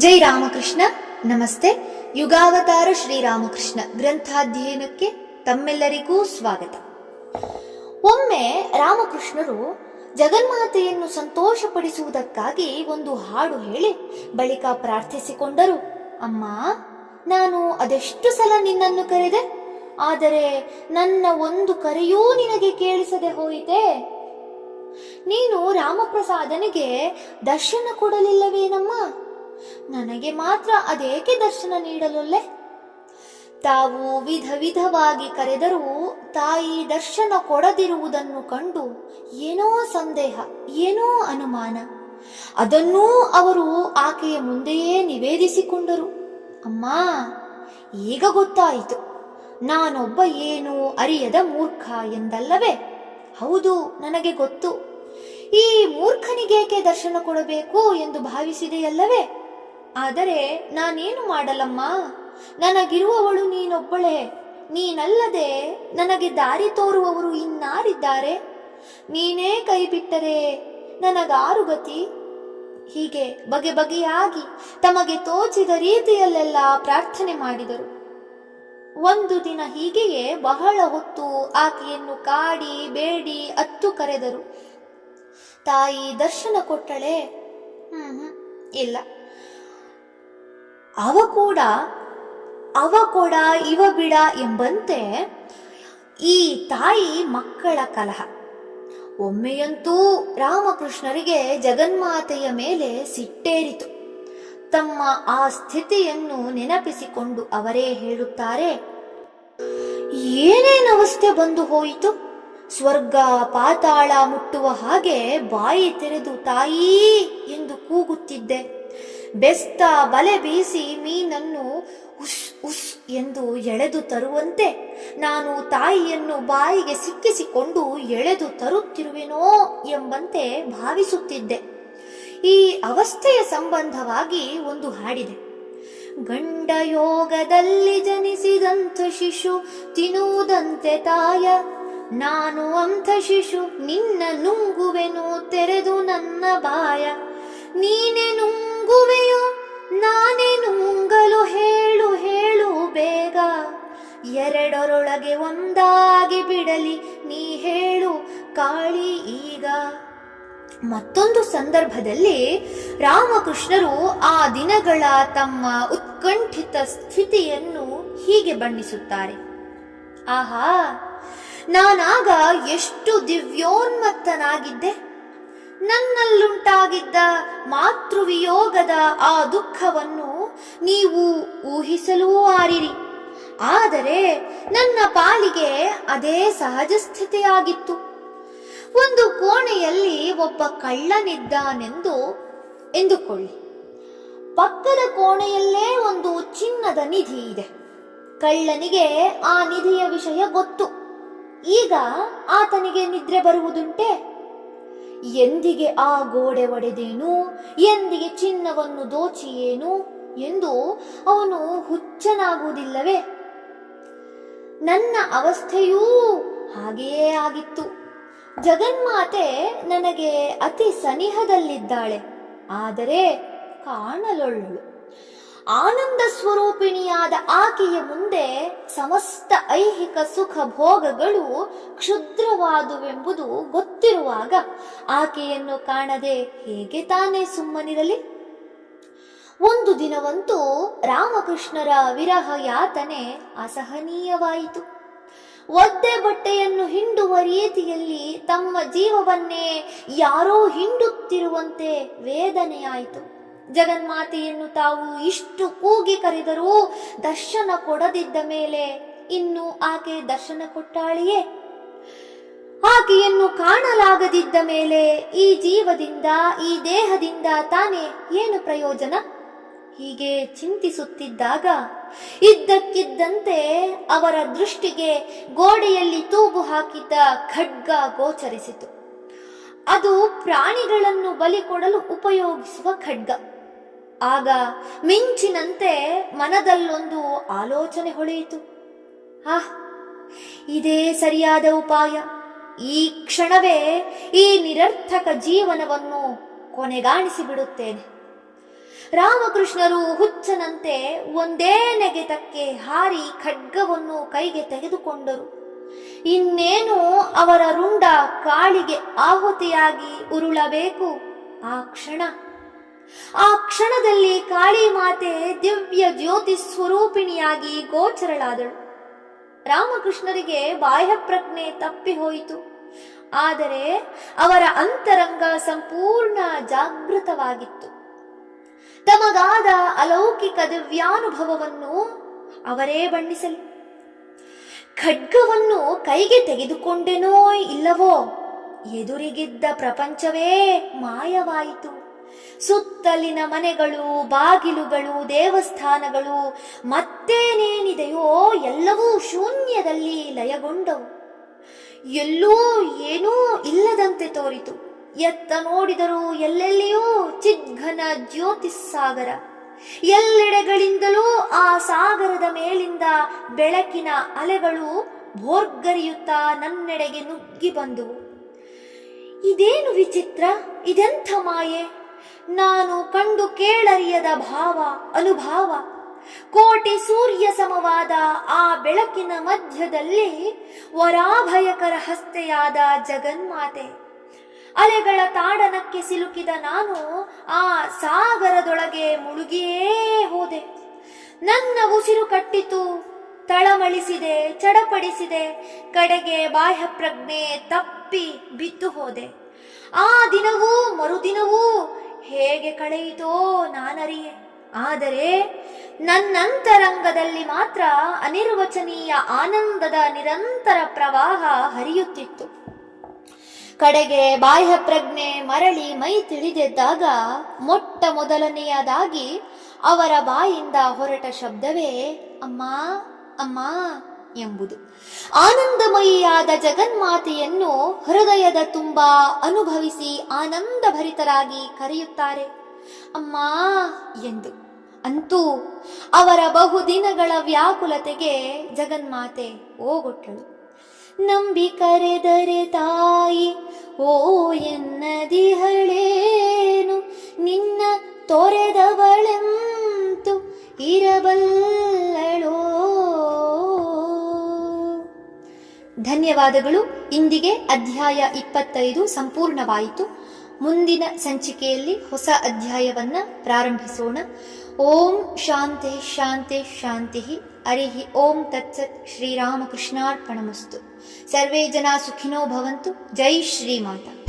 ಜೈ ರಾಮಕೃಷ್ಣ. ನಮಸ್ತೆ. ಯುಗಾವತಾರ ಶ್ರೀರಾಮಕೃಷ್ಣ ಗ್ರಂಥಾಧ್ಯಯನಕ್ಕೆ ತಮ್ಮೆಲ್ಲರಿಗೂ ಸ್ವಾಗತ. ಒಮ್ಮೆ ರಾಮಕೃಷ್ಣರು ಜಗನ್ಮಾತೆಯನ್ನು ಸಂತೋಷಪಡಿಸುವುದಕ್ಕಾಗಿ ಒಂದು ಹಾಡು ಹೇಳಿ ಬಳಿಕ ಪ್ರಾರ್ಥಿಸಿಕೊಂಡರು. ಅಮ್ಮ, ನಾನು ಅದೆಷ್ಟು ಸಲ ನಿನ್ನನ್ನು ಕರೆದೆ, ಆದರೆ ನನ್ನ ಒಂದು ಕರೆಯೂ ನಿನಗೆ ಕೇಳಿಸದೆ ಹೋಯಿತೆ. ನೀನು ರಾಮಪ್ರಸಾದನಿಗೆ ದರ್ಶನ ಕೊಡಲಿಲ್ಲವೇನಮ್ಮ? ನನಗೆ ಮಾತ್ರ ಅದೇಕೆ ದರ್ಶನ ನೀಡಲೊಲ್ಲೆ? ತಾವು ವಿಧ ವಿಧವಾಗಿ ಕರೆದರೂ ತಾಯಿ ದರ್ಶನ ಕೊಡದಿರುವುದನ್ನು ಕಂಡು ಏನೋ ಸಂದೇಹ, ಏನೋ ಅನುಮಾನ. ಅದನ್ನೂ ಅವರು ಆಕೆಯ ಮುಂದೆಯೇ ನಿವೇದಿಸಿಕೊಂಡರು. ಅಮ್ಮ, ಈಗ ಗೊತ್ತಾಯಿತು, ನಾನೊಬ್ಬ ಏನು ಅರಿಯದ ಮೂರ್ಖ ಎಂದಲ್ಲವೇ? ಹೌದು, ನನಗೆ ಗೊತ್ತು. ಈ ಮೂರ್ಖನಿಗೇಕೆ ದರ್ಶನ ಕೊಡಬೇಕು ಎಂದು ಭಾವಿಸಿದೆಯಲ್ಲವೇ? ಆದರೆ ನಾನೇನು ಮಾಡಲಮ್ಮ? ನನಗಿರುವವಳು ನೀನೊಬ್ಬಳೇ. ನೀನಲ್ಲದೆ ನನಗೆ ದಾರಿ ತೋರುವವರು ಇನ್ನಾರಿದ್ದಾರೆ? ನೀನೇ ಕೈ ಬಿಟ್ಟರೆ ನನಗಾರು ಗತಿ? ಹೀಗೆ ಬಗೆ ಬಗೆಯಾಗಿ ತಮಗೆ ತೋಚಿದ ರೀತಿಯಲ್ಲೆಲ್ಲ ಪ್ರಾರ್ಥನೆ ಮಾಡಿದರು. ಒಂದು ದಿನ ಹೀಗೆಯೇ ಬಹಳ ಹೊತ್ತು ಆಕೆಯನ್ನು ಕಾಡಿ ಬೇಡಿ ಅತ್ತು ಕರೆದರು. ತಾಯಿ ದರ್ಶನ ಕೊಟ್ಟಳೆ? ಇಲ್ಲ. ಅವ ಕೊಡ ಇವ ಬಿಡ ಎಂಬಂತೆ ಈ ತಾಯಿ ಮಕ್ಕಳ ಕಲಹ. ಒಮ್ಮೆಯಂತೂ ರಾಮಕೃಷ್ಣರಿಗೆ ಜಗನ್ಮಾತೆಯ ಮೇಲೆ ಸಿಟ್ಟೇರಿತು. ತಮ್ಮ ಆ ಸ್ಥಿತಿಯನ್ನು ನೆನಪಿಸಿಕೊಂಡು ಅವರೇ ಹೇಳುತ್ತಾರೆ, ಏನೇನವಸ್ಥೆ ಬಂದು ಹೋಯಿತು. ಸ್ವರ್ಗ ಪಾತಾಳ ಮುಟ್ಟುವ ಹಾಗೆ ಬಾಯಿ ತೆರೆದು ತಾಯಿ ಎಂದು ಕೂಗುತ್ತಿದ್ದೆ. ಬೆಸ್ತ ಬಲೆ ಬೀಸಿ ಮೀನನ್ನು ಉಸ್ ಉಸ್ ಎಂದು ಎಳೆದು ತರುವಂತೆ ನಾನು ತಾಯಿಯನ್ನು ಬಾಯಿಗೆ ಸಿಕ್ಕಿಸಿಕೊಂಡು ಎಳೆದು ತರುತ್ತಿರುವೆನೋ ಎಂಬಂತೆ ಭಾವಿಸುತ್ತಿದ್ದೆ. ಈ ಅವಸ್ಥೆಯ ಸಂಬಂಧವಾಗಿ ಒಂದು ಹಾಡಿದೆ. ಗಂಡ ಯೋಗದಲ್ಲಿ ಜನಿಸಿದಂಥ ಶಿಶು ತಿನ್ನುವುದಂತೆ ತಾಯ, ನಾನು ಅಂಥ ಶಿಶು ನಿನ್ನ ನುಂಗುವೆನು ತೆರೆದು ನನ್ನ ಬಾಯ. ನೀನೆ ನುಂಗುವೆಯೋ ನಾನೇ ನುಂಗಲು ಹೇಳು ಹೇಳು ಬೇಗ, ಎರಡರೊಳಗೆ ಒಂದಾಗಿ ಬಿಡಲಿ ನೀ ಹೇಳು ಕಾಳಿ ಈಗ. ಮತ್ತೊಂದು ಸಂದರ್ಭದಲ್ಲಿ ರಾಮಕೃಷ್ಣರು ಆ ದಿನಗಳ ತಮ್ಮ ಉತ್ಕಂಠಿತ ಸ್ಥಿತಿಯನ್ನು ಹೀಗೆ ಬಣ್ಣಿಸುತ್ತಾರೆ. ಆಹಾ, ನಾನಾಗ ಎಷ್ಟು ದಿವ್ಯೋನ್ಮತ್ತನಾಗಿದ್ದೆ. ನನ್ನಲ್ಲುಂಟಾಗಿದ್ದ ಮಾತೃವಿಯೋಗದ ಆ ದುಃಖವನ್ನು ನೀವು ಊಹಿಸಲೂ ಆರಿರಿ. ಆದರೆ ನನ್ನ ಪಾಲಿಗೆ ಅದೇ ಸಹಜ ಸ್ಥಿತಿಯಾಗಿತ್ತು. ಒಂದು ಕೋಣೆಯಲ್ಲಿ ಒಬ್ಬ ಕಳ್ಳನಿದ್ದಾನೆಂದು ಎಂದುಕೊಳ್ಳಿ. ಪಕ್ಕದ ಕೋಣೆಯಲ್ಲೇ ಒಂದು ಚಿನ್ನದ ನಿಧಿ ಇದೆ. ಕಳ್ಳನಿಗೆ ಆ ನಿಧಿಯ ವಿಷಯ ಗೊತ್ತು. ಈಗ ಆತನಿಗೆ ನಿದ್ರೆ ಬರುವುದುಂಟೆ? ಎಂದಿಗೆ ಆ ಗೋಡೆ ಒಡೆದೇನು, ಎಂದಿಗೆ ಚಿನ್ನವನ್ನು ದೋಚಿಯೇನು ಎಂದು ಅವನು ಹುಚ್ಚನಾಗುವುದಿಲ್ಲವೇ? ನನ್ನ ಅವಸ್ಥೆಯೂ ಹಾಗೆಯೇ ಆಗಿತ್ತು. ಜಗನ್ಮಾತೆ ನನಗೆ ಅತಿ ಸನಿಹದಲ್ಲಿದ್ದಾಳೆ, ಆದರೆ ಕಾಣಲೊಳ್ಳಳು. ಆನಂದ ಸ್ವರೂಪಿಣಿಯಾದ ಆಕೆಯ ಮುಂದೆ ಸಮಸ್ತ ಐಹಿಕ ಸುಖ ಭೋಗಗಳು ಕ್ಷುದ್ರವಾದುವೆಂಬುದು ಗೊತ್ತಿರುವಾಗ ಆಕೆಯನ್ನು ಕಾಣದೆ ಹೇಗೆ ತಾನೇ ಸುಮ್ಮನಿರಲಿ? ಒಂದು ದಿನವಂತೂ ರಾಮಕೃಷ್ಣರ ವಿರಹ ಯಾತನೆ ಅಸಹನೀಯವಾಯಿತು. ಒದ್ದೆ ಬಟ್ಟೆಯನ್ನು ಹಿಂಡುವ ರೀತಿಯಲ್ಲಿ ತಮ್ಮ ಜೀವವನ್ನೇ ಯಾರೋ ಹಿಂಡುತ್ತಿರುವಂತೆ ವೇದನೆಯಾಯಿತು. ಜಗನ್ಮಾತೆಯನ್ನು ತಾವು ಇಷ್ಟು ಕೂಗಿ ಕರೆದರೂ ದರ್ಶನ ಕೊಡದಿದ್ದ ಮೇಲೆ ಇನ್ನು ಆಕೆ ದರ್ಶನ ಕೊಟ್ಟಾಳೆಯೇ? ಆಕೆಯನ್ನು ಕಾಣಲಾಗದಿದ್ದ ಮೇಲೆ ಈ ಜೀವದಿಂದ, ಈ ದೇಹದಿಂದ ತಾನೇ ಏನು ಪ್ರಯೋಜನ? ಹೀಗೆ ಚಿಂತಿಸುತ್ತಿದ್ದಾಗ ಇದ್ದಕ್ಕಿದ್ದಂತೆ ಅವರ ದೃಷ್ಟಿಗೆ ಗೋಡೆಯಲ್ಲಿ ತೂಗು ಹಾಕಿದ್ದ ಖಡ್ಗ ಗೋಚರಿಸಿತು. ಅದು ಪ್ರಾಣಿಗಳನ್ನು ಬಲಿ ಕೊಡಲು ಉಪಯೋಗಿಸುವ ಖಡ್ಗ. ಆಗ ಮಿಂಚಿನಂತೆ ಮನದಲ್ಲೊಂದು ಆಲೋಚನೆ ಹೊಳೆಯಿತು. ಇದೇ ಸರಿಯಾದ ಉಪಾಯ. ಈ ಕ್ಷಣವೇ ಈ ನಿರರ್ಥಕ ಜೀವನವನ್ನು ಕೊನೆಗಾಣಿಸಿ ಬಿಡುತ್ತೇನೆ. ರಾಮಕೃಷ್ಣರು ಹುಚ್ಚನಂತೆ ಒಂದೇ ನೆಗೆತಕ್ಕೆ ಹಾರಿ ಖಡ್ಗವನ್ನು ಕೈಗೆ ತೆಗೆದುಕೊಂಡರು. ಇನ್ನೇನು ಅವರ ರುಂಡ ಕಾಳಿಗೆ ಆಹುತಿಯಾಗಿ ಉರುಳಬೇಕು. ಆ ಕ್ಷಣದಲ್ಲಿ ಕಾಳಿ ಮಾತೆ ದಿವ್ಯ ಜ್ಯೋತಿ ಸ್ವರೂಪಿಣಿಯಾಗಿ ಗೋಚರಳಾದಳು. ರಾಮಕೃಷ್ಣರಿಗೆ ಬಾಹ್ಯ ಪ್ರಜ್ಞೆ ತಪ್ಪಿ ಹೋಯಿತು. ಆದರೆ ಅವರ ಅಂತರಂಗ ಸಂಪೂರ್ಣ ಜಾಗೃತವಾಗಿತ್ತು. ತಮಗಾದ ಅಲೌಕಿಕ ದಿವ್ಯಾನುಭವವನ್ನು ಅವರೇ ಬಣ್ಣಿಸಲಿ. ಖಡ್ಗವನ್ನು ಕೈಗೆ ತೆಗೆದುಕೊಂಡೆನೋ ಇಲ್ಲವೋ, ಎದುರಿಗಿದ್ದ ಪ್ರಪಂಚವೇ ಮಾಯವಾಯಿತು. ಸುತ್ತಲಿನ ಮನೆಗಳು, ಬಾಗಿಲುಗಳು, ದೇವಸ್ಥಾನಗಳು, ಮತ್ತೇನೇನಿದೆಯೋ ಎಲ್ಲವೂ ಶೂನ್ಯದಲ್ಲಿ ಲಯಗೊಂಡವು. ಎಲ್ಲೂ ಏನೂ ಇಲ್ಲದಂತೆ ತೋರಿತು. ಎತ್ತ ನೋಡಿದರೂ ಎಲ್ಲೆಲ್ಲಿಯೂ ಚಿದ್ಘನ ಜ್ಯೋತಿಸ್ಸಾಗರ. ಎಲ್ಲೆಡೆಗಳಿಂದಲೂ ಆ ಸಾಗರದ ಮೇಲಿಂದ ಬೆಳಕಿನ ಅಲೆಗಳು ಭೋರ್ಗರಿಯುತ್ತಾ ನನ್ನೆಡೆಗೆ ನುಗ್ಗಿ ಬಂದುವು. ಇದೇನು ವಿಚಿತ್ರ, ಇದೆಂಥ ಮಾಯೆ! ನಾನು ಕಂಡು ಕೇಳರಿಯದ ಭಾವ, ಅನುಭಾವ. ಕೋಟಿ ಸೂರ್ಯ ಸಮವಾದ ಆ ಬೆಳಕಿನ ಮಧ್ಯದಲ್ಲಿ ವರಾಭಯಕರ ಹಸ್ತೆಯಾದ ಜಗನ್ಮಾತೆ. ಅಲೆಗಳ ತಾಡನಕ್ಕೆ ಸಿಲುಕಿದ ನಾನು ಆ ಸಾಗರದೊಳಗೆ ಮುಳುಗಿಯೇ ಹೋದೆ. ನನ್ನ ಉಸಿರು ಕಟ್ಟಿತು, ತಳಮಳಿಸಿದೆ, ಚಡಪಡಿಸಿದೆ. ಕಡೆಗೆ ಬಾಹ್ಯ ಪ್ರಜ್ಞೆ ತಪ್ಪಿ ಬಿದ್ದು ಹೋದೆ. ಆ ದಿನವೂ ಮರುದಿನವೂ ಹೇಗೆ ಕಳೆಯಿತೋ ನಾನರಿಯೆ. ಆದರೆ ನನ್ನಂತರಂಗದಲ್ಲಿ ಮಾತ್ರ ಅನಿರ್ವಚನೀಯ ಆನಂದದ ನಿರಂತರ ಪ್ರವಾಹ ಹರಿಯುತ್ತಿತ್ತು. ಕಡೆಗೆ ಬಾಹ್ಯ ಪ್ರಜ್ಞೆ ಮರಳಿ ಮೈ ತಿಳಿದೆದ್ದಾಗ ಮೊಟ್ಟ ಮೊದಲನೆಯದಾಗಿ ಅವರ ಬಾಯಿಂದ ಹೊರಟ ಶಬ್ದವೇ ಅಮ್ಮ ಅಮ್ಮ ಎಂಬುದು. ಆನಂದಮಯಿಯಾದ ಜಗನ್ಮಾತೆಯನ್ನು ಹೃದಯದ ತುಂಬಾ ಅನುಭವಿಸಿ ಆನಂದಭರಿತರಾಗಿ ಕರೆಯುತ್ತಾರೆ ಅಮ್ಮ ಎಂದು. ಅಂತೂ ಅವರ ಬಹುದಿನಗಳ ವ್ಯಾಕುಲತೆಗೆ ಜಗನ್ಮಾತೆ ಓಗೊಟ್ಟಳು. ನಂಬಿ ಕರೆದರೆ ತಾಯಿ ಓ ಎನ್ನದಿಹಳೇನು, ನಿನ್ನ ತೊರೆದವಳೆಂತು ಇರಬಲ್ಲಳೋ. ಧನ್ಯವಾದಗಳು. ಇಂದಿಗೆ ಅಧ್ಯಾಯ 25 ಸಂಪೂರ್ಣವಾಯಿತು. ಮುಂದಿನ ಸಂಚಿಕೆಯಲ್ಲಿ ಹೊಸ ಅಧ್ಯಾಯವನ್ನ ಪ್ರಾರಂಭಿಸೋಣ. ಓಂ ಶಾಂತಿ ಶಾಂತಿ ಶಾಂತಿ. ಹರಿ ಓಂ ತತ್ಸತ್. ಶ್ರೀರಾಮಕೃಷ್ಣಾರ್ಪಣಮಸ್ತು. ಸರ್ವೇ ಜನ ಸುಖಿನೋ ಭವಂತು. ಜೈ ಶ್ರೀಮಾತಾ.